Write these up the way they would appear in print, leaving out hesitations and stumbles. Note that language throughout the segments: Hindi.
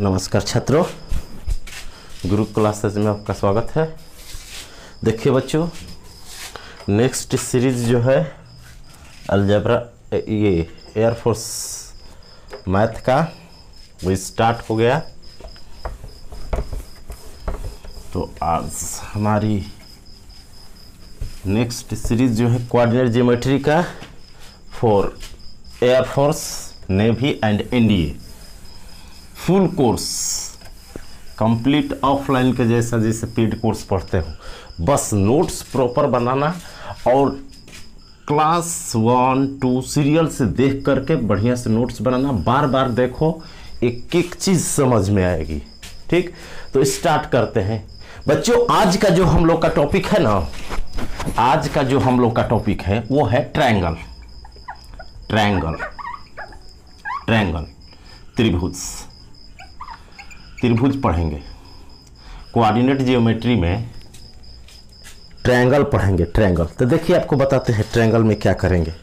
नमस्कार छात्रों, गुरु क्लासेस में आपका स्वागत है। देखिए बच्चों, नेक्स्ट सीरीज जो है अलजेब्रा ये एयरफोर्स मैथ का वो स्टार्ट हो गया। तो आज हमारी नेक्स्ट सीरीज जो है कोऑर्डिनेट ज्योमेट्री का for air force, navy and NDA full course complete offline के जैसा जैसे पेड कोर्स पढ़ते हो, बस नोट्स प्रॉपर बनाना और क्लास 1 2 सीरियल से देख करके बढ़िया से नोट्स बनाना। बार बार देखो, एक एक चीज़ समझ में आएगी। ठीक, तो स्टार्ट करते हैं बच्चों। आज का जो हम लोग का टॉपिक है ना, आज का जो हम लोग का टॉपिक है वो है ट्रायंगल। ट्रायंगल ट्रायंगल त्रिभुज त्रिभुज पढ़ेंगे। कोऑर्डिनेट ज्योमेट्री में ट्रायंगल पढ़ेंगे। ट्रायंगल तो देखिए, आपको बताते हैं ट्रायंगल में क्या करेंगे।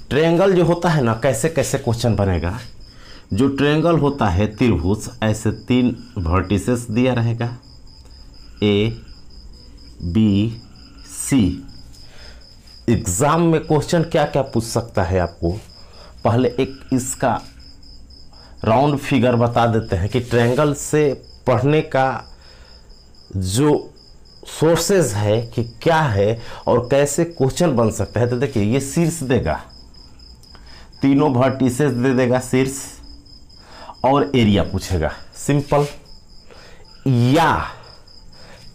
ट्रायंगल जो होता है ना, कैसे कैसे क्वेश्चन बनेगा। जो ट्रायंगल होता है त्रिभुज, ऐसे 3 वर्टिसेस दिया रहेगा A B C। एग्जाम में क्वेश्चन क्या क्या पूछ सकता है आपको, पहले एक इसका राउंड फिगर बता देते हैं कि ट्रायंगल से पढ़ने का जो सोर्सेज है कि क्या है और कैसे क्वेश्चन बन सकता है। तो देखिए, ये शीर्ष देगा, तीनों वर्टिसेस दे देगा शीर्ष, और एरिया पूछेगा सिंपल, या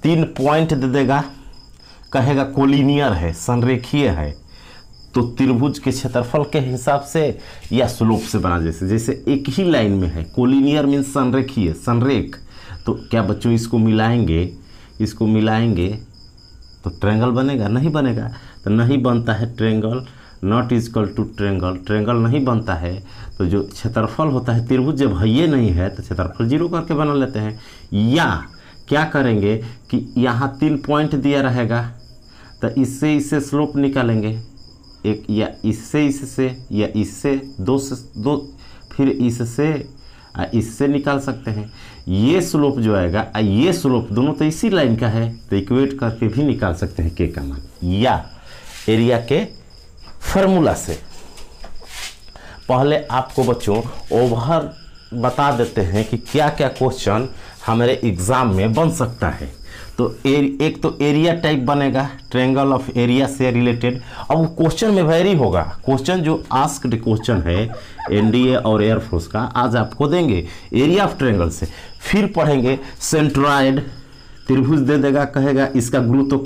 3 पॉइंट दे देगा, कहेगा कोलिनियर है, संरेखीय है, तो त्रिभुज के क्षेत्रफल के हिसाब से या स्लोप से बना, जैसे जैसे एक ही लाइन में है। कोलिनियर मीन्स संरेखीय, संरेख। तो क्या बच्चों इसको मिलाएंगे तो ट्रायंगल बनेगा? नहीं बनेगा। तो नहीं बनता है triangle, not equal to triangle. Triangle नहीं बनता है तो जो क्षेत्रफल होता है त्रिभुज जब है ये नहीं है तो क्षेत्रफल 0 करके बना लेते हैं। या क्या करेंगे कि यहाँ 3 पॉइंट दिया रहेगा, तो इससे स्लोप निकालेंगे, एक या इससे या इससे, दो फिर इससे निकाल सकते हैं। ये स्लोप जो आएगा, ये स्लोप दोनों तो इसी लाइन का है, तो इक्वेट करके भी निकाल सकते हैं के का मान, या एरिया के फॉर्मूला से। पहले आपको बच्चों ओवर बता देते हैं कि क्या क्या क्वेश्चन हमारे एग्जाम में बन सकता है। तो एक तो एरिया टाइप बनेगा, ट्रायंगल ऑफ एरिया से रिलेटेड। अब वो क्वेश्चन में वेरी होगा। क्वेश्चन जो आस्क्ड क्वेश्चन है एनडीए और एयरफोर्स का आज आपको देंगे एरिया ऑफ ट्रायंगल से। फिर पढ़ेंगे सेंट्रॉइड, त्रिभुज दे देगा, कहेगा इसका गुरुत्व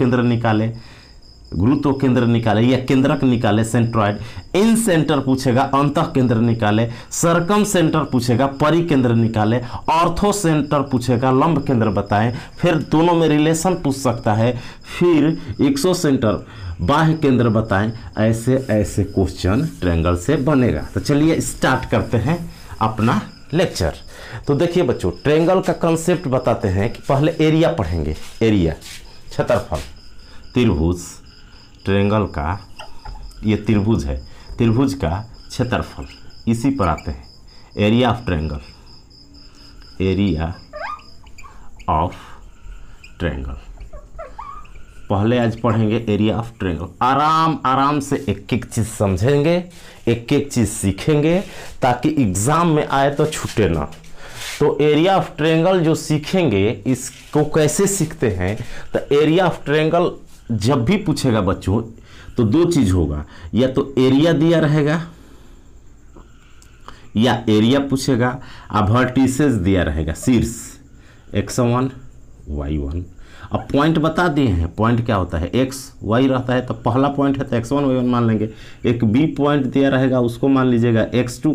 केंद्र निकाले या केंद्रक निकाले, सेंट्रॉइड। इन सेंटर पूछेगा, अंतः केंद्र निकाले। सर्कम सेंटर पूछेगा, परिकेंद्र निकाले। ऑर्थो सेंटर पूछेगा, लंब केंद्र बताएं। फिर दोनों में रिलेशन पूछ सकता है। फिर एक्सो सेंटर, बाह्य केंद्र बताएं। ऐसे ऐसे क्वेश्चन ट्रायंगल से बनेगा। तो चलिए स्टार्ट करते हैं अपना लेक्चर। तो देखिए बच्चों, ट्रायंगल का कंसेप्ट बताते हैं कि पहले एरिया पढ़ेंगे। एरिया क्षेत्रफल, त्रिभुज ट्रायंगल का, ये त्रिभुज है, त्रिभुज का क्षेत्रफल, इसी पर आते हैं। Area of triangle, area of triangle पहले आज पढ़ेंगे एरिया ऑफ ट्रायंगल। आराम आराम से एक एक चीज़ समझेंगे, एक एक चीज़ सीखेंगे, ताकि एग्जाम में आए तो छूटे ना। तो एरिया ऑफ ट्रायंगल जो सीखेंगे, इसको कैसे सीखते हैं, तो एरिया ऑफ ट्रायंगल जब भी पूछेगा बच्चों तो 2 चीज होगा, या तो एरिया दिया रहेगा या एरिया पूछेगा, अब वर्टिसेस दिया रहेगा, शीर्ष x1 y1। अब पॉइंट बता दिए हैं। पॉइंट क्या होता है, x y रहता है, तो पहला पॉइंट है तो x1 y1 मान लेंगे। एक b पॉइंट दिया रहेगा, उसको मान लीजिएगा x2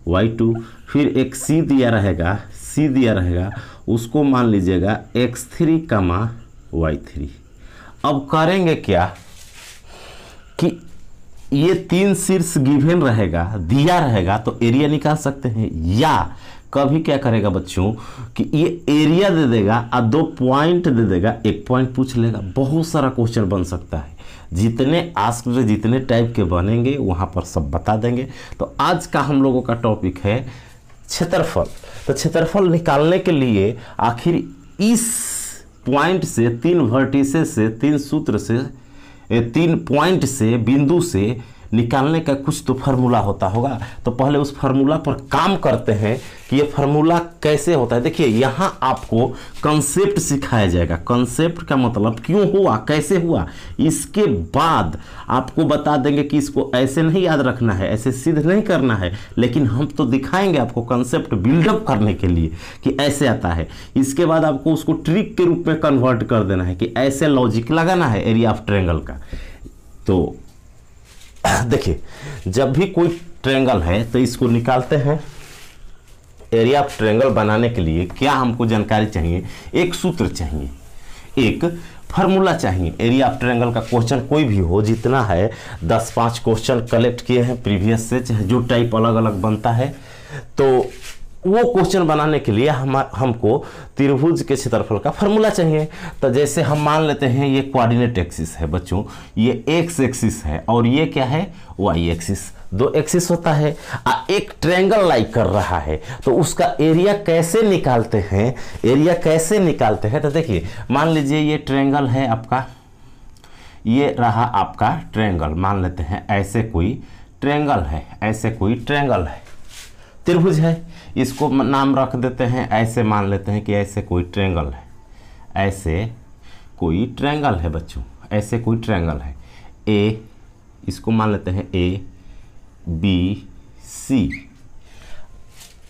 y2। फिर एक c दिया रहेगा, उसको मान लीजिएगा x3 y3। अब करेंगे क्या कि ये 3 शीर्ष गिवन रहेगा, दिया रहेगा, तो एरिया निकाल सकते हैं। या कभी क्या करेगा बच्चों कि ये एरिया दे देगा और 2 पॉइंट दे देगा, 1 पॉइंट पूछ लेगा। बहुत सारा क्वेश्चन बन सकता है। जितने टाइप के बनेंगे वहाँ पर सब बता देंगे। तो आज का हम लोगों का टॉपिक है क्षेत्रफल। तो क्षेत्रफल निकालने के लिए आखिर इस पॉइंट से, 3 वर्टिसेस से, 3 सूत्र से, 3 पॉइंट से, बिंदु से निकालने का कुछ तो फार्मूला होता होगा। तो पहले उस फार्मूला पर काम करते हैं कि ये फार्मूला कैसे होता है। देखिए यहाँ आपको कंसेप्ट सिखाया जाएगा। कंसेप्ट का मतलब क्यों हुआ, कैसे हुआ, इसके बाद आपको बता देंगे कि इसको ऐसे नहीं याद रखना है, ऐसे सिद्ध नहीं करना है, लेकिन हम तो दिखाएंगे आपको कंसेप्ट बिल्डअप करने के लिए कि ऐसे आता है। इसके बाद आपको उसको ट्रिक के रूप में कन्वर्ट कर देना है कि ऐसे लॉजिक लगाना है एरिया ऑफ ट्रायंगल का। तो देखिए जब भी कोई ट्रायंगल है तो इसको निकालते हैं। एरिया ऑफ ट्रायंगल बनाने के लिए क्या हमको जानकारी चाहिए, एक सूत्र चाहिए, एक फार्मूला चाहिए। एरिया ऑफ ट्रायंगल का क्वेश्चन कोई भी हो, जितना है 10-5 क्वेश्चन कलेक्ट किए हैं प्रीवियस से, चाहे जो टाइप अलग अलग बनता है, तो वो क्वेश्चन बनाने के लिए हमको त्रिभुज के क्षेत्रफल का फार्मूला चाहिए। तो जैसे हम मान लेते हैं ये कोऑर्डिनेट एक्सिस है बच्चों, ये एक्स एक्सिस है और ये क्या है, वाई एक्सिस। 2 एक्सिस होता है, एक ट्रायंगल लाइक कर रहा है, तो उसका एरिया कैसे निकालते हैं, एरिया कैसे निकालते हैं। तो देखिए मान लीजिए ये ट्रायंगल है आपका, ये रहा आपका ट्रायंगल, मान लेते हैं ऐसे कोई ट्रायंगल है, ऐसे कोई ट्रायंगल है, त्रिभुज है, इसको नाम रख देते हैं, ऐसे मान लेते हैं कि ऐसे कोई ट्रायंगल है, ऐसे कोई ट्रायंगल है बच्चों, ऐसे कोई ट्रायंगल है, ए, इसको मान लेते हैं ए बी सी।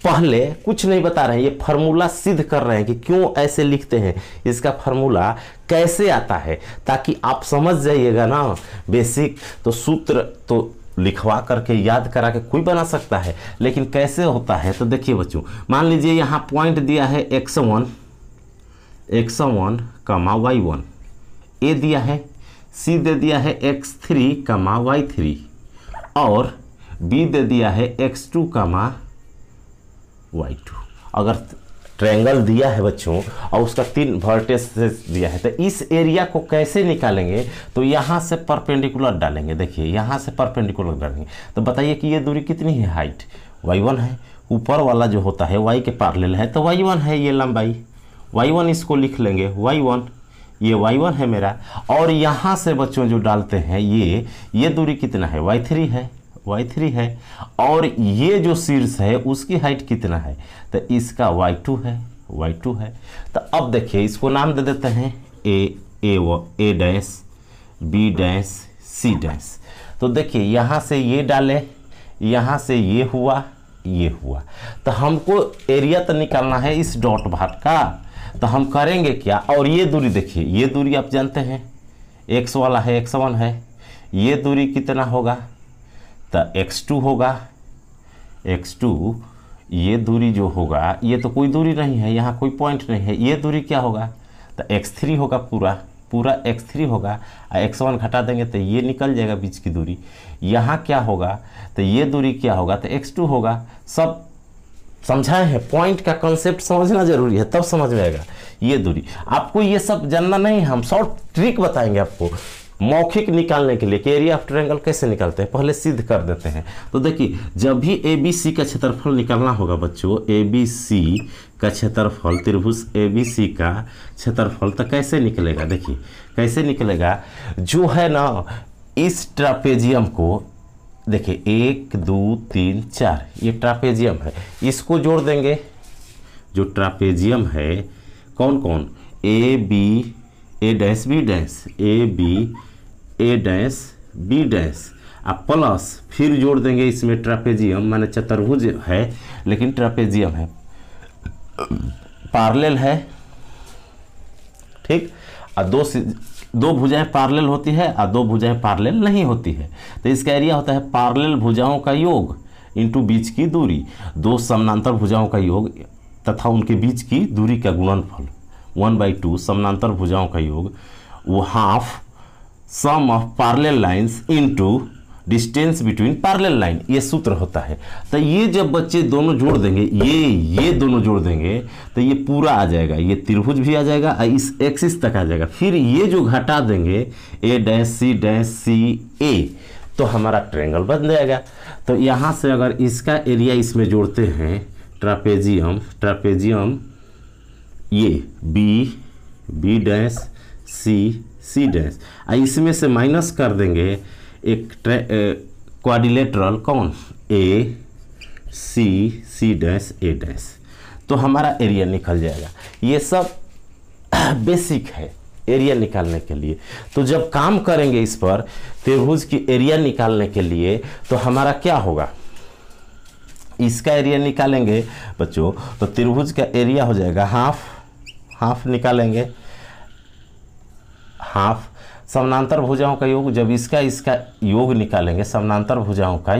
पहले कुछ नहीं बता रहे हैं, ये फार्मूला सिद्ध कर रहे हैं कि क्यों ऐसे लिखते हैं, इसका फार्मूला कैसे आता है, ताकि आप समझ जाइएगा ना बेसिक। तो सूत्र तो लिखवा करके याद करा के कोई बना सकता है, लेकिन कैसे होता है। तो देखिए बच्चों, मान लीजिए यहाँ पॉइंट दिया है x1 y1, ए दिया है, सी दे दिया है x3 y3 और बी दे दिया है x2 y2। अगर ट्रायंगल दिया है बच्चों और उसका 3 वर्टिसेस दिया है, तो इस एरिया को कैसे निकालेंगे, तो यहाँ से परपेंडिकुलर डालेंगे। देखिए यहाँ से परपेंडिकुलर डालेंगे, तो बताइए कि ये दूरी कितनी है, हाइट y1 है, ऊपर वाला जो होता है y के पैरेलल है, तो y1 है ये लंबाई, y1 इसको लिख लेंगे, y1, ये y1 है मेरा। और यहाँ से बच्चों जो डालते हैं ये दूरी कितना है, y3 है, y3 है, और ये जो शीर्ष है उसकी हाइट कितना है, तो इसका y2 है, y2 है। तो अब देखिए इसको नाम दे देते हैं A dash, B dash, C dash. तो देखिए यहाँ से ये डाले, यहाँ से ये हुआ, ये हुआ, तो हमको एरिया तो निकालना है इस डॉट भाग का। तो हम करेंगे क्या, और ये दूरी देखिए, ये दूरी आप जानते हैं x वाला है, x1 है, ये दूरी कितना होगा, तो x2 होगा, x2, ये दूरी जो होगा, ये तो कोई दूरी नहीं है, यहाँ कोई पॉइंट नहीं है, ये दूरी क्या होगा, तो x3 होगा, पूरा x3 होगा, x1 घटा देंगे तो ये निकल जाएगा बीच की दूरी। यहाँ क्या होगा, तो ये दूरी क्या होगा, तो x2 होगा। सब समझाए हैं, पॉइंट का कॉन्सेप्ट समझना जरूरी है, तब समझ में आएगा। ये दूरी आपको ये सब जानना नहीं, हम शॉर्ट ट्रिक बताएंगे आपको मौखिक निकालने के लिए कि एरिया ऑफ ट्रायंगल कैसे निकालते हैं, पहले सिद्ध कर देते हैं। तो देखिए जब भी ABC का क्षेत्रफल निकालना होगा बच्चों, ABC का क्षेत्रफल, त्रिभुज ABC का क्षेत्रफल, तो कैसे निकलेगा, देखिए कैसे निकलेगा। जो है ना इस ट्रापेजियम को देखिए 1 2 3 4, ये ट्रापेजियम है, इसको जोड़ देंगे। जो ट्रापेजियम है कौन कौन, A B A dash B dash, A B A dash B dash, अब प्लस फिर जोड़ देंगे इसमें ट्रापेजियम, माने चतुर्भुज है लेकिन ट्रापेजियम है, पैरेलल है, ठीक। और दो भुजाएं पैरेलल होती है और 2 भुजाएं पैरेलल नहीं होती है, तो इसका एरिया होता है पैरेलल भुजाओं का योग इंटू बीच की दूरी, 2 समानांतर भुजाओं का योग तथा उनके बीच की दूरी का गुणनफल, 1/2 समानांतर भुजाओं का योग, वो half sum of parallel lines into distance between parallel line, ये सूत्र होता है। तो ये जब बच्चे दोनों जोड़ देंगे, ये दोनों जोड़ देंगे तो ये पूरा आ जाएगा, ये त्रिभुज भी आ जाएगा और इस एक्सिस तक आ जाएगा। फिर ये जो घटा देंगे ए डैश सी ए, तो हमारा ट्रायंगल बन जाएगा। तो यहाँ से अगर इसका एरिया इसमें जोड़ते हैं ट्रापेजियम ये बी डैश सी डैश, इसमें से माइनस कर देंगे एक क्वाड्रिलेटरल कौन ए सी डैश ए डैश, तो हमारा एरिया निकल जाएगा। ये सब बेसिक है एरिया निकालने के लिए। तो जब काम करेंगे इस पर त्रिभुज की एरिया निकालने के लिए, तो हमारा क्या होगा, इसका एरिया निकालेंगे बच्चों, तो त्रिभुज का एरिया हो जाएगा हाफ निकालेंगे, हाफ समानांतर भुजाओं का योग, जब इसका योग निकालेंगे, समानांतर भुजाओं का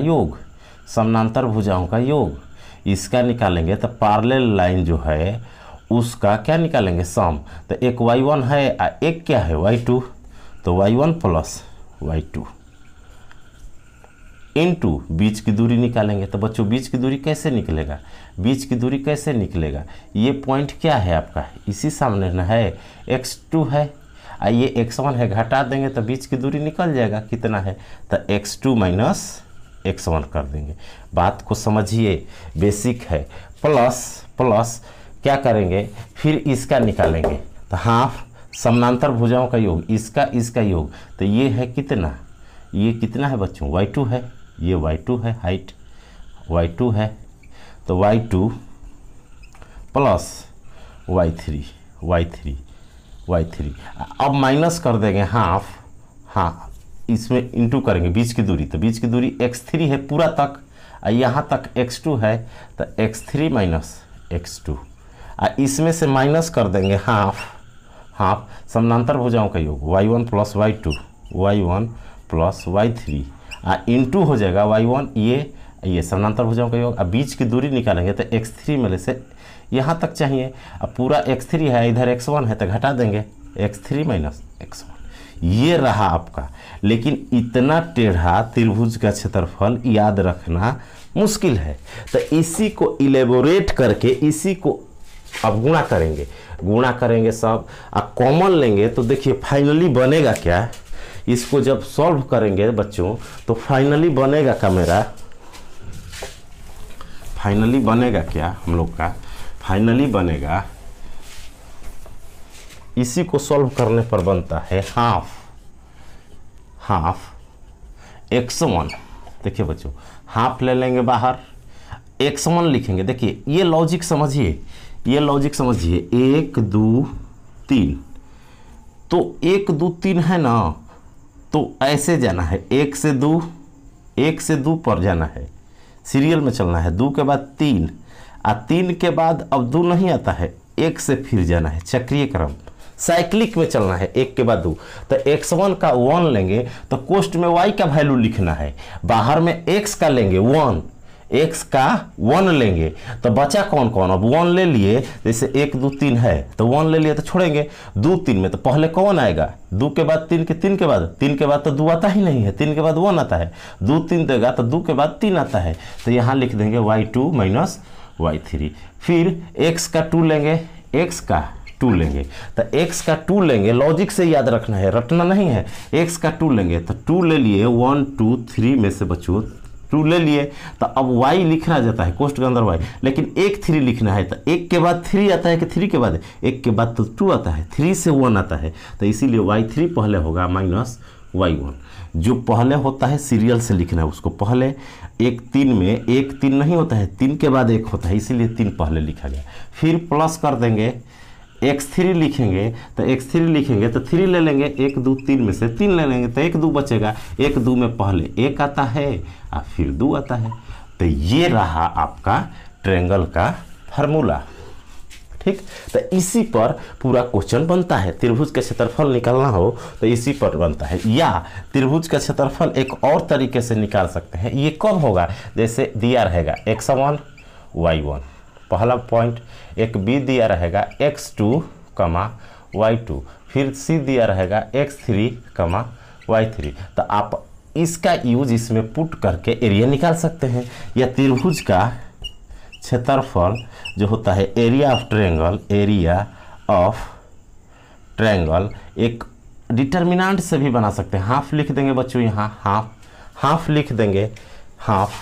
योग इसका निकालेंगे, तो पैरेलल लाइन जो है उसका क्या निकालेंगे, सम। तो एक y1 है और एक क्या है y2, तो y1 प्लस y2 इनटू बीच की दूरी निकालेंगे। तो बच्चों बीच की दूरी कैसे निकलेगा, ये पॉइंट क्या है आपका, इसी सामने न है, x2 है और ये x1 है, घटा देंगे तो बीच की दूरी निकल जाएगा, कितना है, तो x2 माइनस x1 कर देंगे। बात को समझिए, बेसिक है। प्लस क्या करेंगे, फिर इसका निकालेंगे, तो हाफ समानांतर भुजाओं का योग, इसका योग, तो ये है कितना, ये कितना है बच्चों, y2 है, ये y2 है, हाइट y2 है, तो y2 प्लस y3 अब माइनस कर देंगे हाफ, हाँ इसमें इंटू करेंगे बीच की दूरी, तो बीच की दूरी x3 है पूरा तक, यहाँ तक x2 है, तो x3 माइनस x2, इसमें से माइनस कर देंगे हाफ समानांतर भुजाओं का योग, y1 प्लस y3 इंटू हो जाएगा y1 ये समानांतर भुजाओं का योग, अब बीच की दूरी निकालेंगे तो x3 में से यहाँ तक चाहिए, अब पूरा x3 है, इधर x1 है तो घटा देंगे, x3 माइनस x1, ये रहा आपका। लेकिन इतना टेढ़ा त्रिभुज का क्षेत्रफल याद रखना मुश्किल है, तो इसी को इलेबोरेट करके इसी को अब गुणा करेंगे सब, अब कॉमन लेंगे तो देखिए फाइनली बनेगा क्या, इसको जब सॉल्व करेंगे बच्चों तो फाइनली बनेगा क्या मेरा, फाइनली बनेगा क्या हम लोग का, फाइनली बनेगा, इसी को सॉल्व करने पर बनता है हाफ x1, देखिए बच्चों हाफ ले लेंगे बाहर, x1 लिखेंगे, देखिए ये लॉजिक समझिए, 1 2 3, तो 1 2 3 है ना, तो ऐसे जाना है, 1 से 2 पर जाना है, सीरियल में चलना है, 2 के बाद 3 और 3 के बाद अब 2 नहीं आता है, 1 से फिर जाना है, चक्रीय क्रम साइक्लिक में चलना है, 1 के बाद 2, तो x1 का 1 लेंगे तो कोष्ठ में y का वैल्यू लिखना है, बाहर में x का लेंगे 1, x का 1 लेंगे, तो बचा कौन, अब 1 ले लिए, जैसे 1 2 3 है तो 1 ले लिए तो छोड़ेंगे, 2 3 में तो पहले कौन आएगा, 2 के बाद 3 के बाद तो 2 आता ही नहीं है, 3 के बाद 1 आता है, 2 3 देगा तो 2 के बाद 3 आता है, तो यहाँ लिख देंगे y2 माइनस y3, फिर x का 2 लेंगे, तो x का 2 लेंगे, लॉजिक से याद रखना है, रटना नहीं है, x का 2 लेंगे, तो 2 ले लिए, 1 2 3 में से बच्चों 2 ले लिए, तो अब y लिखना जाता है कोष्ठ के अंदर y, लेकिन 1 3 लिखना है, तो 1 के बाद 3 आता है कि 3 के बाद, 1 के बाद तो 2 आता है, 3 से 1 आता है, तो इसीलिए y3 पहले होगा माइनस y1, जो पहले होता है सीरियल से लिखना है उसको पहले, 1 3 में 1 3 नहीं होता है, 3 के बाद 1 होता है, इसीलिए 3 पहले लिखा गया, फिर प्लस कर देंगे, x3 लिखेंगे, तो x3 लिखेंगे तो 3 ले लेंगे, 1 2 3 में से 3 ले लेंगे, तो 1 2 बचेगा, 1 2 में पहले 1 आता है और फिर 2 आता है, तो ये रहा आपका ट्रायंगल का फार्मूला, ठीक। तो इसी पर पूरा क्वेश्चन बनता है, त्रिभुज का क्षेत्रफल निकालना हो तो इसी पर बनता है, या त्रिभुज का क्षेत्रफल एक और तरीके से निकाल सकते हैं, ये कब होगा, जैसे दिया रहेगा x1 y1 पहला पॉइंट, एक b दिया रहेगा x2 y2, फिर c दिया रहेगा x3 y3, तो आप इसका यूज इसमें पुट करके एरिया निकाल सकते हैं, या त्रिभुज का क्षेत्रफल जो होता है एरिया ऑफ ट्रायंगल एक डिटर्मिनेंट से भी बना सकते हैं, हाफ लिख देंगे बच्चों, यहाँ हाफ लिख देंगे, हाफ,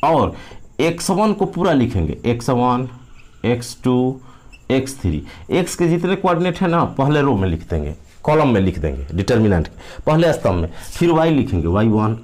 और x1 को पूरा लिखेंगे, x1 x2 x3, x के जितने कोऑर्डिनेट है ना पहले रो में लिख देंगे, कॉलम में लिख देंगे डिटर्मिनेंट के पहले स्तंभ में, फिर y लिखेंगे y1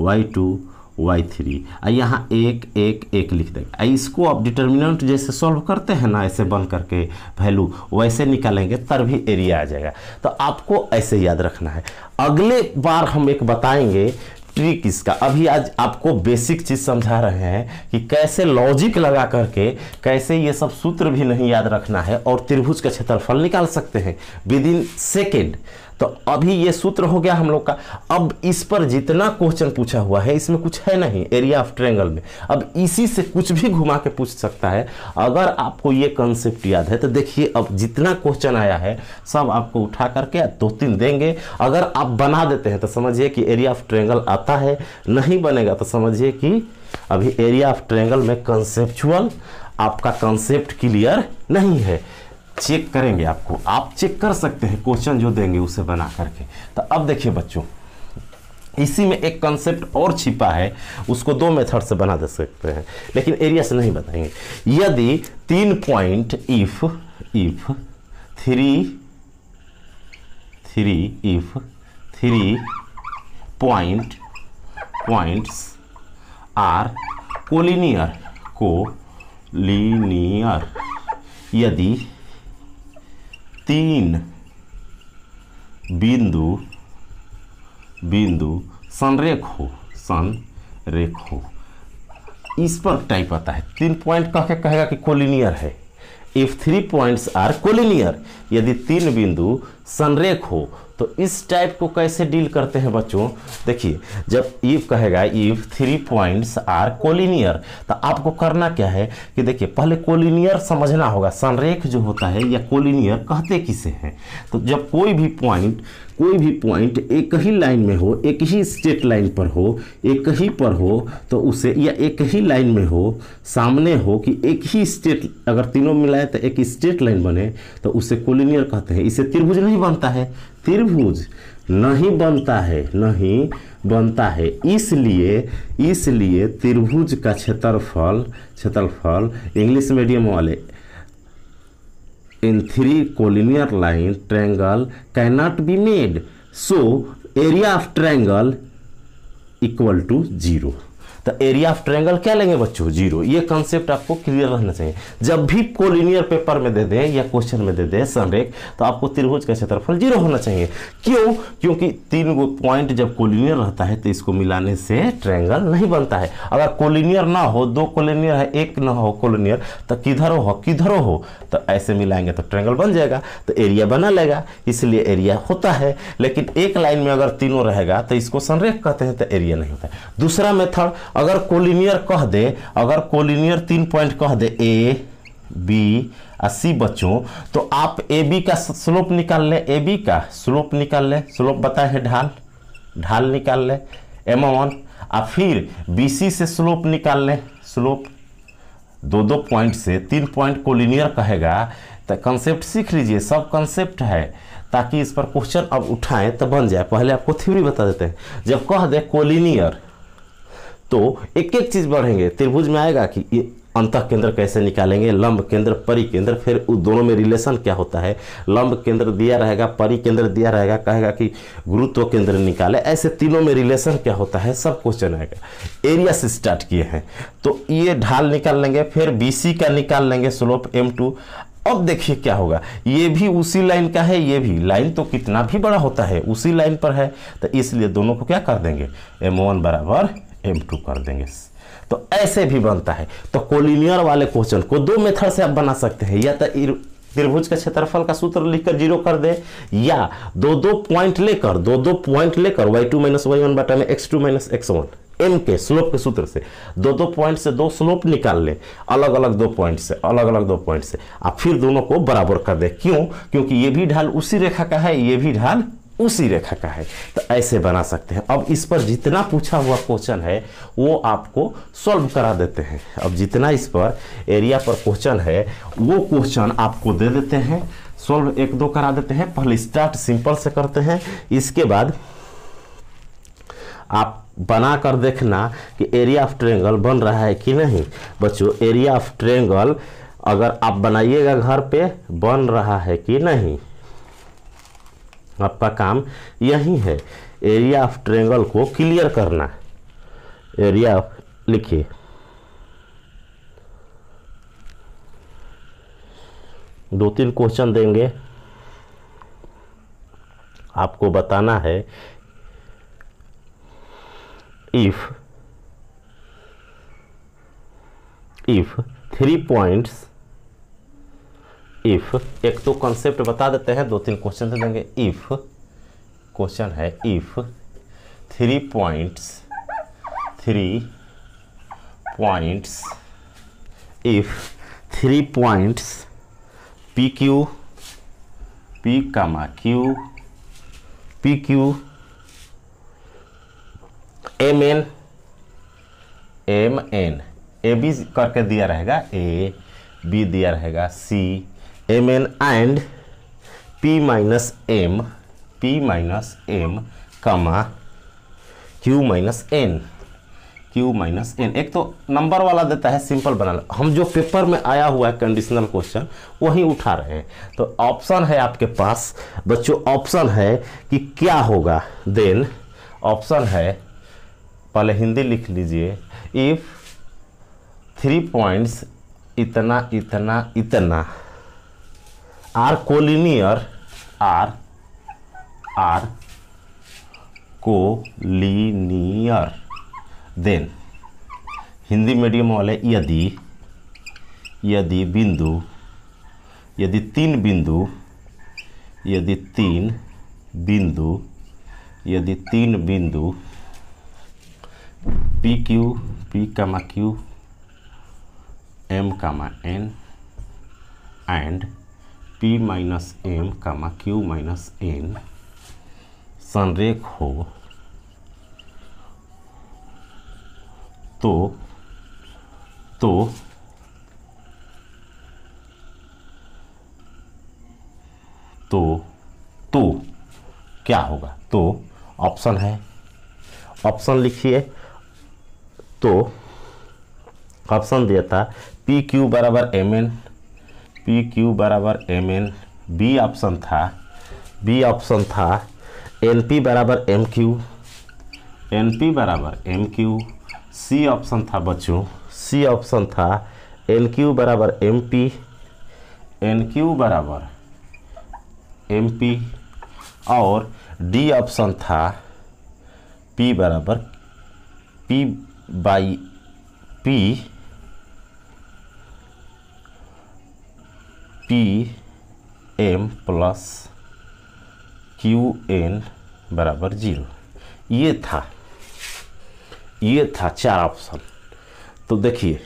y2 y3, यहाँ 1 1 1 लिख देंगे। इसको आप डिटर्मिनेंट जैसे सॉल्व करते हैं ना ऐसे बन करके वैल्यू वैसे निकालेंगे तभी एरिया आ जाएगा। तो आपको ऐसे याद रखना है। अगले बार हम एक बताएंगे ट्रिक इसका, अभी आज आपको बेसिक चीज समझा रहे हैं कि कैसे लॉजिक लगा करके कैसे ये सब सूत्र भी नहीं याद रखना है और त्रिभुज का क्षेत्रफल निकाल सकते हैं विद इन सेकेंड। तो अभी ये सूत्र हो गया हम लोग का। अब इस पर जितना क्वेश्चन पूछा हुआ है इसमें कुछ है नहीं एरिया ऑफ ट्रायंगल में, अब इसी से कुछ भी घुमा के पूछ सकता है। अगर आपको ये कॉन्सेप्ट याद है तो देखिए अब जितना क्वेश्चन आया है सब आपको उठा करके 2-3 देंगे। अगर आप बना देते हैं तो समझिए कि एरिया ऑफ ट्रायंगल आता है, नहीं बनेगा तो समझिए कि अभी एरिया ऑफ ट्रायंगल में कंसेप्चुअल आपका कंसेप्ट क्लियर नहीं है। चेक करेंगे आपको, आप चेक कर सकते हैं क्वेश्चन जो देंगे उसे बना करके। तो अब देखिए बच्चों, इसी में एक कंसेप्ट और छिपा है, उसको 2 मेथड से बना दे सकते हैं लेकिन एरिया से नहीं बताएंगे। यदि 3 point if 3 points are collinear, यदि 3 बिंदु संरेख हो, इस पर टाइप आता है। 3 पॉइंट कह के कहेगा कि कोलिनियर है। इफ 3 पॉइंट्स आर कोलिनियर, यदि 3 बिंदु संरेख हो, तो इस टाइप को कैसे डील करते हैं बच्चों? देखिए जब इफ कहेगा इफ 3 पॉइंट्स आर कोलिनियर, तो आपको करना क्या है कि देखिए पहले कोलिनियर समझना होगा। संरेख जो होता है या कोलिनियर कहते किसे हैं? तो जब कोई भी पॉइंट एक ही लाइन में हो, एक ही स्ट्रेट लाइन पर हो, एक ही पर हो तो उसे, या एक ही लाइन में हो, सामने हो कि एक ही स्ट्रेट, अगर तीनों मिलाए तो एक स्ट्रेट लाइन बने तो उसे कोलिनियर कहते हैं। इसे त्रिभुज नहीं बनता है, त्रिभुज नहीं बनता है। इसलिए त्रिभुज का क्षेत्रफल इंग्लिश मीडियम वाले in 3 collinear line triangle cannot be made, so area of triangle equal to 0। तो एरिया ऑफ ट्रायंगल क्या लेंगे बच्चों? 0। ये कॉन्सेप्ट आपको क्लियर रहना चाहिए। जब भी कोलिनियर पेपर में दे दें या क्वेश्चन में दे दें संरेख, तो आपको त्रिभुज का क्षेत्रफल 0 होना चाहिए। क्यों? क्योंकि 3 पॉइंट जब कोलिनियर रहता है तो इसको मिलाने से ट्रायंगल नहीं बनता है। अगर कोलिनियर ना हो, 2 कोलिनियर है, 1 ना हो कोलिनियर, तो किधरो हो तो ऐसे मिलाएंगे तो ट्रायंगल बन जाएगा, तो एरिया बना लेगा। इसलिए एरिया होता है। लेकिन एक लाइन में अगर तीनों रहेगा तो इसको संरेख कहते हैं, तो एरिया नहीं होता है। दूसरा मेथड, अगर कोलिनियर कह दे, अगर कोलिनियर 3 पॉइंट कह दे A, B और C बच्चों, तो आप AB का स्लोप निकाल ले, AB का स्लोप निकाल ले, स्लोप बताए हैं ढाल निकाल ले M1, और फिर BC से स्लोप निकाल ले, स्लोप 2 पॉइंट से 3 पॉइंट कोलिनियर कहेगा। तो कंसेप्ट सीख लीजिए, सब कंसेप्ट है, ताकि इस पर क्वेश्चन अब उठाएं तो बन जाए। पहले आपको थ्योरी बता देते हैं। जब कह दे कोलिनियर तो एक एक चीज बढ़ेंगे। त्रिभुज में आएगा कि ये अंतः केंद्र कैसे निकालेंगे, लंब केंद्र, परिकेंद्र, फिर उस दोनों में रिलेशन क्या होता है। लंब केंद्र दिया रहेगा, परिकेंद्र दिया रहेगा, कहेगा कि गुरुत्व केंद्र निकाले, ऐसे तीनों में रिलेशन क्या होता है, सब क्वेश्चन आएगा। एरिया से स्टार्ट किए हैं तो ये ढाल निकाल लेंगे, फिर BC का निकाल लेंगे स्लोप M2। अब देखिए क्या होगा, ये भी उसी लाइन का है, ये भी लाइन तो कितना भी बड़ा होता है उसी लाइन पर है, तो इसलिए दोनों को क्या कर देंगे, M1 बराबर M2 कर देंगे। तो ऐसे भी बनता है। तो कोलिनियर वाले क्वेश्चन को 2 मेथड से आप बना सकते हैं, या तो त्रिभुज का क्षेत्रफल का सूत्र लिखकर 0 कर दे, या 2 पॉइंट लेकर y2 - y1 बटा में x2 - x1 m के स्लोप के सूत्र से 2 पॉइंट से 2 स्लोप निकाल ले, अलग अलग 2 पॉइंट से, आप फिर दोनों को बराबर कर दे। क्यों? क्योंकि ये भी ढाल उसी रेखा का है, ये भी ढाल उसी रेखा का है। तो ऐसे बना सकते हैं। अब इस पर जितना पूछा हुआ क्वेश्चन है वो आपको सॉल्व करा देते हैं। अब जितना इस पर एरिया पर क्वेश्चन है वो क्वेश्चन आपको दे देते हैं, सॉल्व 1-2 करा देते हैं। पहले स्टार्ट सिंपल से करते हैं, इसके बाद आप बना कर देखना कि एरिया ऑफ ट्रायंगल बन रहा है कि नहीं। बच्चों एरिया ऑफ ट्रायंगल अगर आप बनाइएगा घर पे बन रहा है कि नहीं, आपका काम यही है एरिया ऑफ ट्रायंगल को क्लियर करना। एरिया लिखिए, दो तीन क्वेश्चन देंगे, आपको बताना है इफ 3 पॉइंट्स, इफ एक तो कॉन्सेप्ट बता देते हैं, दो तीन क्वेश्चन दे देंगे। इफ क्वेश्चन है if 3 points if 3 points P Q M N A B करके दिया रहेगा, ए बी दिया रहेगा, C M N and P minus M comma Q minus N. एक तो नंबर वाला देता है, सिंपल बना लो। हम जो पेपर में आया हुआ है कंडीशनल क्वेश्चन वही उठा रहे हैं। तो ऑप्शन है आपके पास बच्चों, ऑप्शन है कि क्या होगा। देन ऑप्शन है, पहले हिंदी लिख लीजिए, इफ 3 पॉइंट्स इतना इतना इतना are collinear then Hindi medium वाले यदि तीन बिंदु P Q M N and P minus M Q minus N संरेख हो तो क्या होगा। तो ऑप्शन है, ऑप्शन लिखिए। तो ऑप्शन दिया था पी क्यू बराबर एम एन, बी ऑप्शन था एन पी बराबर एम क्यू, सी ऑप्शन था बच्चों, एन क्यू बराबर एम पी, और डी ऑप्शन था पी बराबर P by P M plus Q N बराबर 0। ये था 4 ऑप्शन। तो देखिए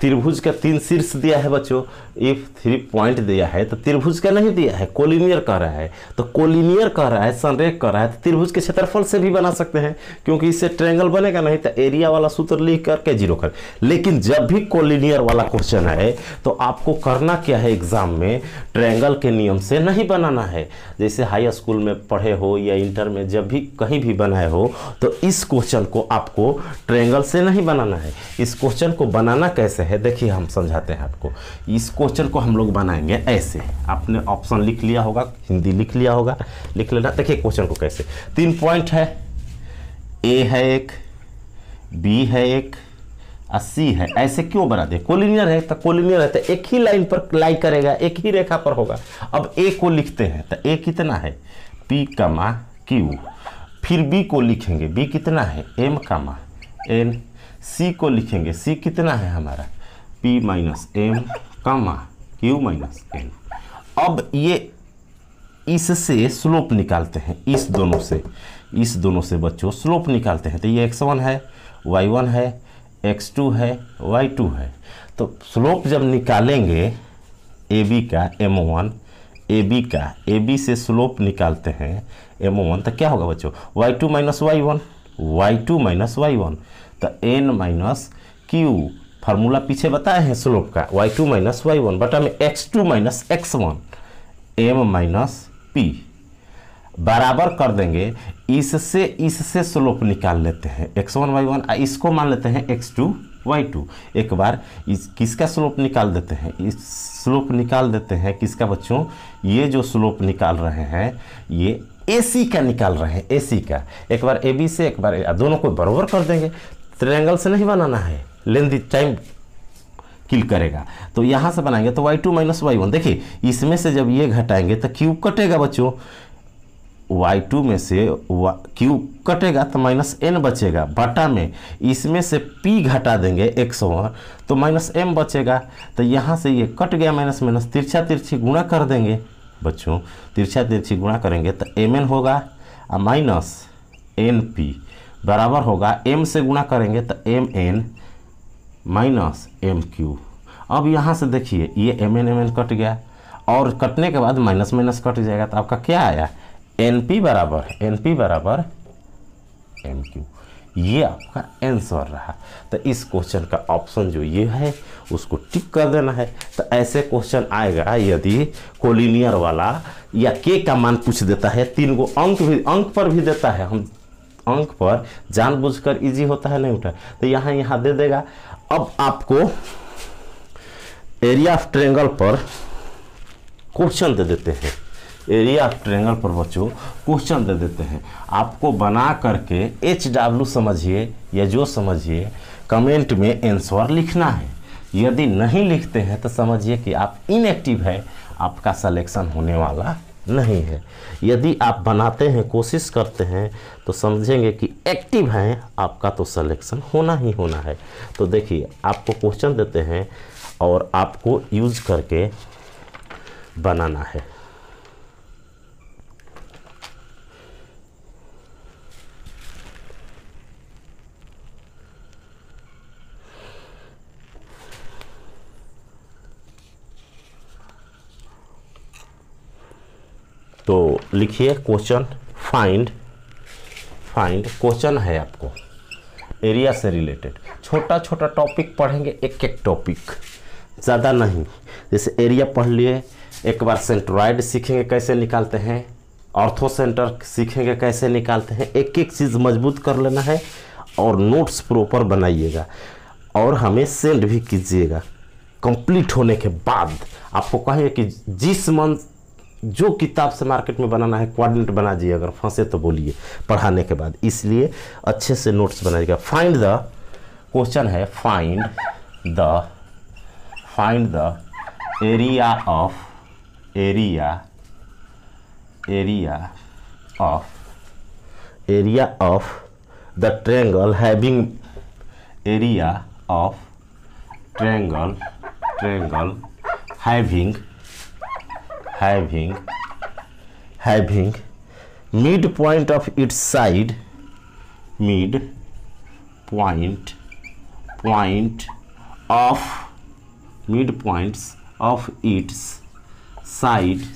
त्रिभुज का 3 शीर्ष दिया है बच्चों, इफ 3 पॉइंट दिया है तो त्रिभुज का नहीं दिया है, कोलिनियर कह रहा है। तो कोलिनियर कह रहा है, संरेख कह रहा है, तो त्रिभुज के क्षेत्रफल से भी बना सकते हैं, क्योंकि इससे ट्रायंगल बनेगा नहीं तो एरिया वाला सूत्र लिख करके 0 कर। लेकिन जब भी कोलिनियर वाला क्वेश्चन है तो आपको करना क्या है, एग्जाम में ट्रायंगल के नियम से नहीं बनाना है। जैसे हाई स्कूल में पढ़े हो या इंटर में जब भी कहीं भी बनाए हो, तो इस क्वेश्चन को आपको ट्रायंगल से नहीं बनाना है। इस क्वेश्चन को बनाना कैसे है देखिए, हम समझाते हैं आपको। इस क्वेश्चन को हम लोग बनाएंगे ऐसे, आपने ऑप्शन लिख लिया होगा, हिंदी लिख लिया होगा, लिख लेना। देखिए क्वेश्चन को कैसे, 3 पॉइंट है, ए है एक, बी है एक, सी है। ऐसे क्यों बना दे, कोलिनियर है तो कोलिनियर है तो एक ही लाइन पर लाई करेगा, एक ही रेखा पर होगा। अब ए को लिखते हैं तो ए कितना है, पी कमा क्यू, फिर बी को लिखेंगे, बी कितना है, एम कमा एन, सी को लिखेंगे, सी कितना है हमारा, P minus M comma Q minus N. अब ये इससे स्लोप निकालते हैं, इस दोनों से बच्चों स्लोप निकालते हैं। तो ये x1 है, y1 है, x2 है, y2 है। तो स्लोप जब निकालेंगे AB का m1, AB से स्लोप निकालते हैं m1, तो क्या होगा बच्चों, y2 माइनस y1, तो n माइनस क्यू, फार्मूला पीछे बताए हैं स्लोप का, y2 माइनस y1 बटा में x2 minus x1, m minus p। बराबर कर देंगे, इससे स्लोप निकाल लेते हैं x1 y1, इसको मान लेते हैं x2 y2। एक बार किसका स्लोप निकाल देते हैं, इस स्लोप निकाल देते हैं किसका बच्चों, ये जो स्लोप निकाल रहे हैं ये AC का निकाल रहे हैं, AC का। एक बार AB से एक बार दोनों को बराबर कर देंगे, ट्रायंगल से नहीं बनाना है, लेंथ टाइम किल करेगा। तो यहाँ से बनाएंगे तो y2 माइनस y1, देखिए इसमें से जब ये घटाएंगे तो क्यूब कटेगा बच्चों, y2 में से क्यूब कटेगा तो माइनस n बचेगा, बटा में इसमें से p घटा देंगे x1 तो माइनस m बचेगा। तो यहाँ से ये कट गया, माइनस माइनस तिरछा तिरछी गुणा कर देंगे बच्चों, तिरछा तिरछी गुणा करेंगे तो mn होगा माइनस np बराबर होगा, m से गुणा करेंगे तो mn माइनस एम क्यू। अब यहाँ से देखिए ये mn कट गया और कटने के बाद माइनस माइनस कट जाएगा, तो आपका क्या आया, np बराबर एम क्यू। ये आपका आंसर रहा। तो इस क्वेश्चन का ऑप्शन जो ये है उसको टिक कर देना है। तो ऐसे क्वेश्चन आएगा यदि कोलिनियर वाला या के का मान पूछ देता है, 3 गो अंक पर भी देता है, हम अंक पर जानबूझकर इजी होता है नहीं उठा, तो यहाँ दे देगा। अब आपको एरिया ऑफ ट्रायंगल पर क्वेश्चन दे देते हैं, एरिया ऑफ ट्रायंगल पर बच्चों क्वेश्चन दे देते हैं, आपको बना करके HW समझिए या जो समझिए कमेंट में आंसर लिखना है। यदि नहीं लिखते हैं तो समझिए कि आप इनएक्टिव है, आपका सिलेक्शन होने वाला नहीं है। यदि आप बनाते हैं, कोशिश करते हैं तो समझेंगे कि एक्टिव हैं, आपका तो सिलेक्शन होना ही होना है। तो देखिए आपको क्वेश्चन देते हैं और आपको यूज करके बनाना है। तो लिखिए क्वेश्चन, फाइंड क्वेश्चन है आपको एरिया से रिलेटेड। छोटा छोटा टॉपिक पढ़ेंगे, एक एक टॉपिक, ज़्यादा नहीं। जैसे एरिया पढ़ लिए, एक बार सेंट्रॉइड सीखेंगे कैसे निकालते हैं, ऑर्थो सेंटर सीखेंगे कैसे निकालते हैं। एक एक चीज़ मजबूत कर लेना है और नोट्स प्रॉपर बनाइएगा और हमें सेंड भी कीजिएगा। कंप्लीट होने के बाद आपको कहेंगे कि जिस मंथ जो किताब से मार्केट में बनाना है कोऑर्डिनेट बना दीजिए, अगर फंसे तो बोलिए पढ़ाने के बाद, इसलिए अच्छे से नोट्स बनाइएगा। फाइंड द क्वेश्चन है, find the area of the triangle having having midpoint of its side, midpoints of its sides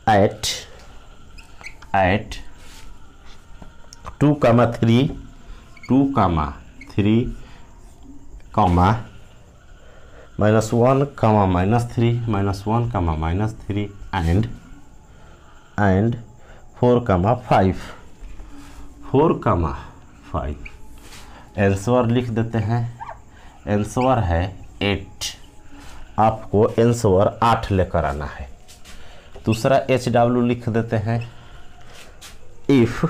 at 2, 3, -1, -3, -1, -3 and 4, 5, 4, 5। Answer लिख देते हैं। आंसर है 8, आपको आंसर 8 लेकर आना है। दूसरा HW लिख देते हैं, इफ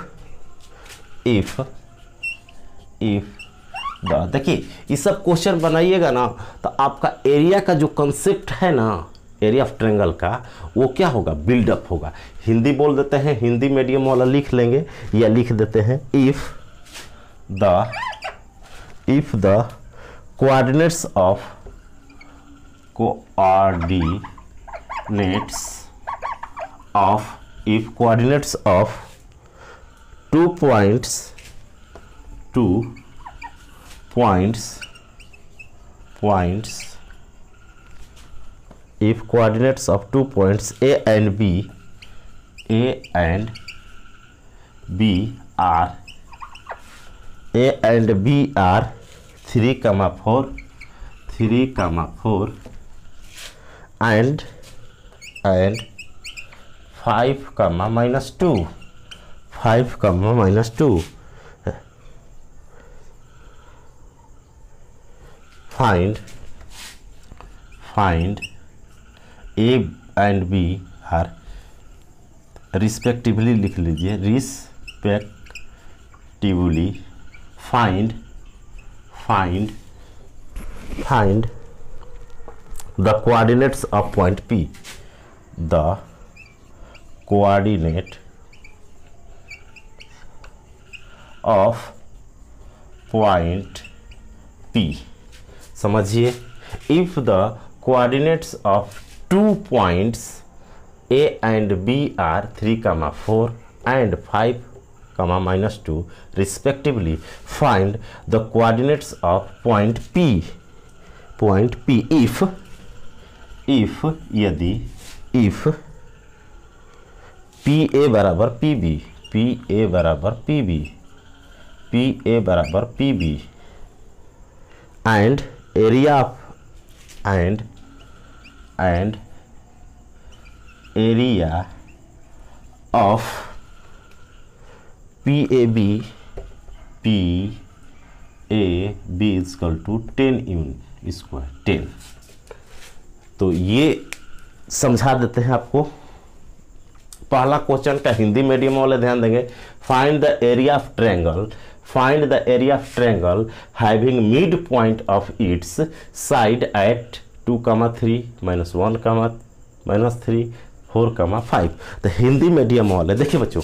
देखिए ये सब क्वेश्चन बनाइएगा ना तो आपका एरिया का जो कंसेप्ट है ना, एरिया ऑफ ट्रायंगल का, वो क्या होगा, बिल्डअप होगा। हिंदी बोल देते हैं, हिंदी मीडियम वाला लिख लेंगे, या लिख देते हैं if the coordinates of 2 points if coordinates of 2 points A and B are 3, 4 and 5 comma -2, 5 comma -2, find A and B are respectively, लिख लीजिए respectively, find the coordinates of point P, the coordinate of point P। समझिए, if the coordinates of 2 points A and B are 3, 4 and 5, -2 respectively, find the coordinates of point P if यदि PA बराबर PB, PA बराबर PB and area of PAB is equal to 10 unit square, 10। तो ये समझा देते हैं आपको। पहला क्वेश्चन का हिंदी मीडियम वाले ध्यान देंगे। Find the area of triangle having mid point of its side at 2, 3, -1, -3, 4, 5। तो हिंदी मीडियम वाले देखिए बच्चों,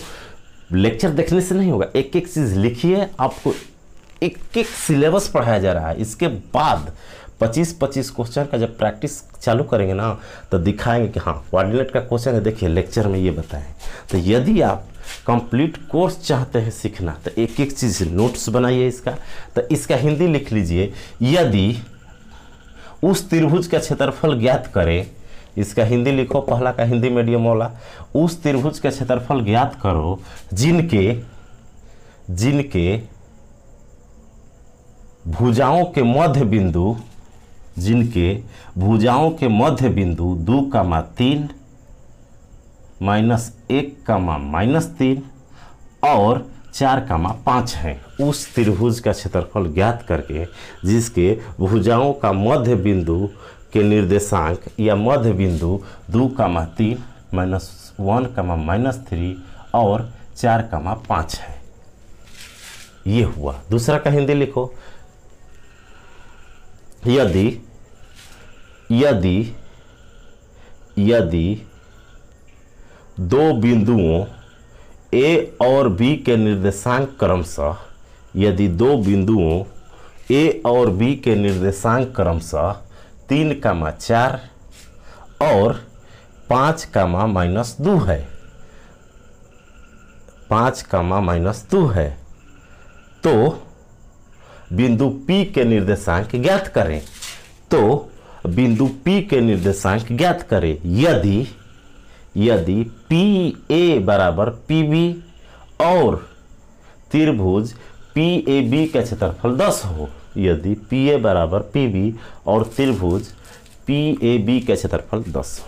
लेक्चर देखने से नहीं होगा, एक एक चीज़ लिखिए, आपको एक एक सिलेबस पढ़ाया जा रहा है। इसके बाद 25 क्वेश्चन का जब प्रैक्टिस चालू करेंगे ना, तो दिखाएंगे कि हाँ कोऑर्डिनेट का क्वेश्चन है, देखिए लेक्चर में ये बताएं। तो यदि आप कंप्लीट कोर्स चाहते हैं सीखना, तो एक एक चीज़ नोट्स बनाइए इसका। तो इसका हिंदी लिख लीजिए, यदि उस त्रिभुज का क्षेत्रफल ज्ञात करें, इसका हिंदी लिखो, पहला का हिंदी मीडियम वाला, उस त्रिभुज का क्षेत्रफल ज्ञात करो जिनके भुजाओं के मध्य बिंदु 2, 3, -1, -3 और 4, 5 है। उस त्रिभुज का क्षेत्रफल ज्ञात करके जिसके भुजाओं का मध्य बिंदु के निर्देशांक या मध्य बिंदु 2, 3, -1, -3 और 4, 5 है। ये हुआ। दूसरा का हिंदी लिखो, यदि 2 बिंदुओं A और B के निर्देशांक क्रमशः, यदि 2 बिंदुओं A और B के निर्देशांक क्रमशः 3, 4 और 5, -2 है, 5, -2 है, तो बिंदु P के निर्देशांक ज्ञात करें। तो बिंदु P के निर्देशांक ज्ञात करें यदि PA बराबर PB और त्रिभुज PAB का क्षेत्रफल 10 हो। यदि PA बराबर PB और त्रिभुज PAB का क्षेत्रफल 10 हो।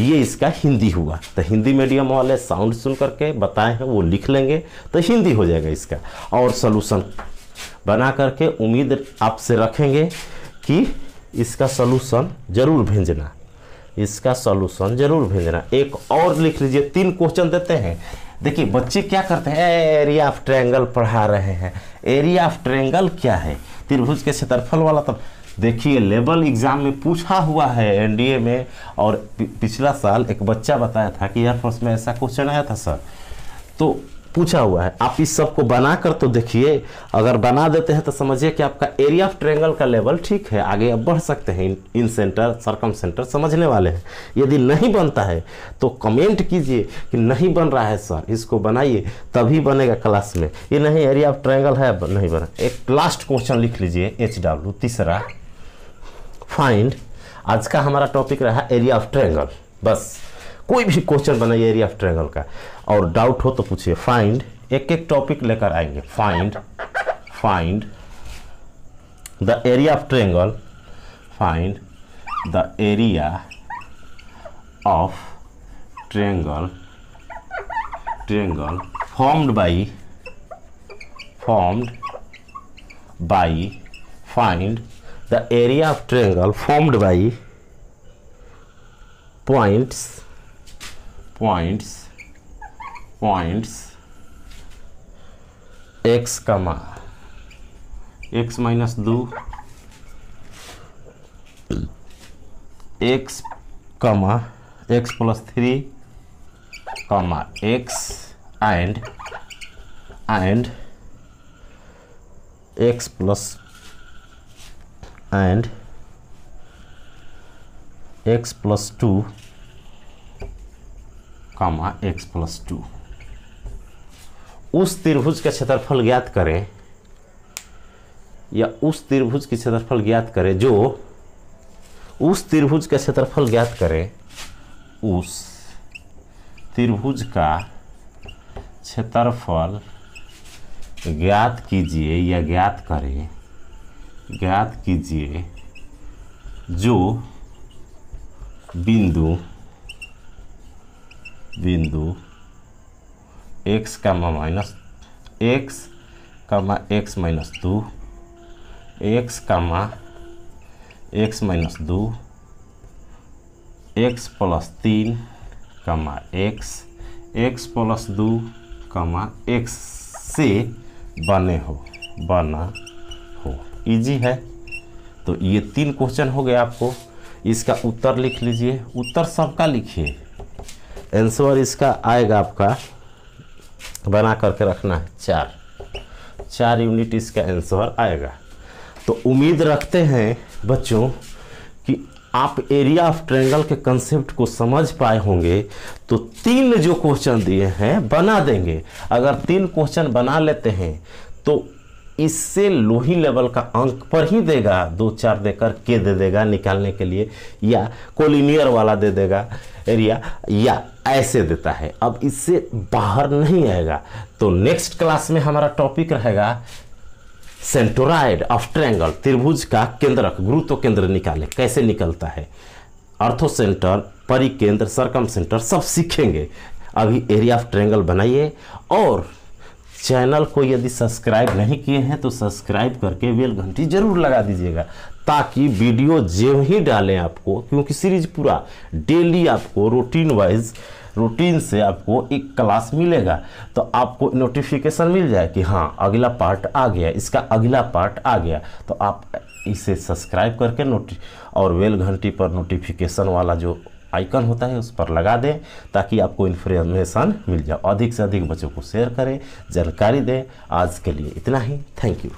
ये इसका हिंदी हुआ। तो हिंदी मीडियम वाले साउंड सुन करके बताए हैं वो लिख लेंगे तो हिंदी हो जाएगा इसका। और सॉल्यूशन बना करके उम्मीद आपसे रखेंगे कि इसका सॉल्यूशन जरूर भेजना, एक और लिख लीजिए। 3 क्वेश्चन देते हैं। देखिए बच्चे क्या करते हैं, एरिया ऑफ ट्रायंगल पढ़ा रहे हैं। एरिया ऑफ ट्रायंगल क्या है? त्रिभुज के क्षेत्रफल वाला। तो देखिए लेवल एग्जाम में पूछा हुआ है एनडीए में, और पिछला साल एक बच्चा बताया था कि एयरफोर्स में ऐसा क्वेश्चन आया था सर, तो पूछा हुआ है। आप इस सब को बना कर तो देखिए, अगर बना देते हैं तो समझिए कि आपका एरिया ऑफ ट्रायंगल का लेवल ठीक है, आगे अब बढ़ सकते हैं। इन सेंटर, सर्कम सेंटर समझने वाले हैं। यदि नहीं बनता है तो कमेंट कीजिए कि नहीं बन रहा है सर, इसको बनाइए तभी बनेगा क्लास में। ये नहीं एरिया ऑफ ट्रायंगल है नहीं बना। एक लास्ट क्वेश्चन लिख लीजिए, HW तीसरा। फाइंड, आज का हमारा टॉपिक रहा एरिया ऑफ ट्रायंगल। बस कोई भी क्वेश्चन बनाइए एरिया ऑफ ट्रायंगल का, और डाउट हो तो पूछिए। फाइंड, एक एक टॉपिक लेकर आएंगे। Find the area of triangle, find the area of triangle formed by find the area of triangle formed by points x comma x minus 2 x comma x plus 3 comma x and x plus and x plus 2 comma x plus 2। उस त्रिभुज का क्षेत्रफल ज्ञात करें या उस त्रिभुज की क्षेत्रफल ज्ञात करें जो उस त्रिभुज का क्षेत्रफल ज्ञात करें उस त्रिभुज का क्षेत्रफल ज्ञात कीजिए या ज्ञात कीजिए जो बिंदु x कामा माइनस x कामा x माइनस 2 x कामा x माइनस 2 x प्लस 3 कामा x प्लस 2 कामा x से बना हो। इजी है। तो ये 3 क्वेश्चन हो गए। आपको इसका उत्तर लिख लीजिए। उत्तर सबका लिखिए। आंसर इसका आएगा आपका, बना करके रखना है 4 यूनिट इसका आंसर आएगा। तो उम्मीद रखते हैं बच्चों कि आप एरिया ऑफ ट्रायंगल के कंसेप्ट को समझ पाए होंगे। तो 3 जो क्वेश्चन दिए हैं बना देंगे। अगर 3 क्वेश्चन बना लेते हैं तो इससे लोही लेवल का अंक पर ही देगा, 2-4 देकर के दे देगा निकालने के लिए, या कोलिनियर वाला दे देगा एरिया, या ऐसे देता है। अब इससे बाहर नहीं आएगा। तो नेक्स्ट क्लास में हमारा टॉपिक रहेगा सेंटरोइड ऑफ ट्रायंगल, त्रिभुज का केंद्रक, गुरुत्व केंद्र निकाले कैसे निकलता है, ऑर्थोसेंटर, परिकेंद्र, सरकम सेंटर सब सीखेंगे। अभी एरिया ऑफ ट्रायंगल बनाइए और चैनल को यदि सब्सक्राइब नहीं किए हैं तो सब्सक्राइब करके बेल घंटी जरूर लगा दीजिएगा, ताकि वीडियो जो ही डालें आपको, क्योंकि सीरीज पूरा डेली आपको रूटीन से आपको एक क्लास मिलेगा, तो आपको नोटिफिकेशन मिल जाए कि हाँ अगला पार्ट आ गया, इसका अगला पार्ट आ गया। तो आप इसे सब्सक्राइब करके और बेल घंटी पर नोटिफिकेशन वाला जो आइकन होता है उस पर लगा दें, ताकि आपको इन्फॉर्मेशन मिल जाए। अधिक से अधिक बच्चों को शेयर करें, जानकारी दें। आज के लिए इतना ही। Thank you.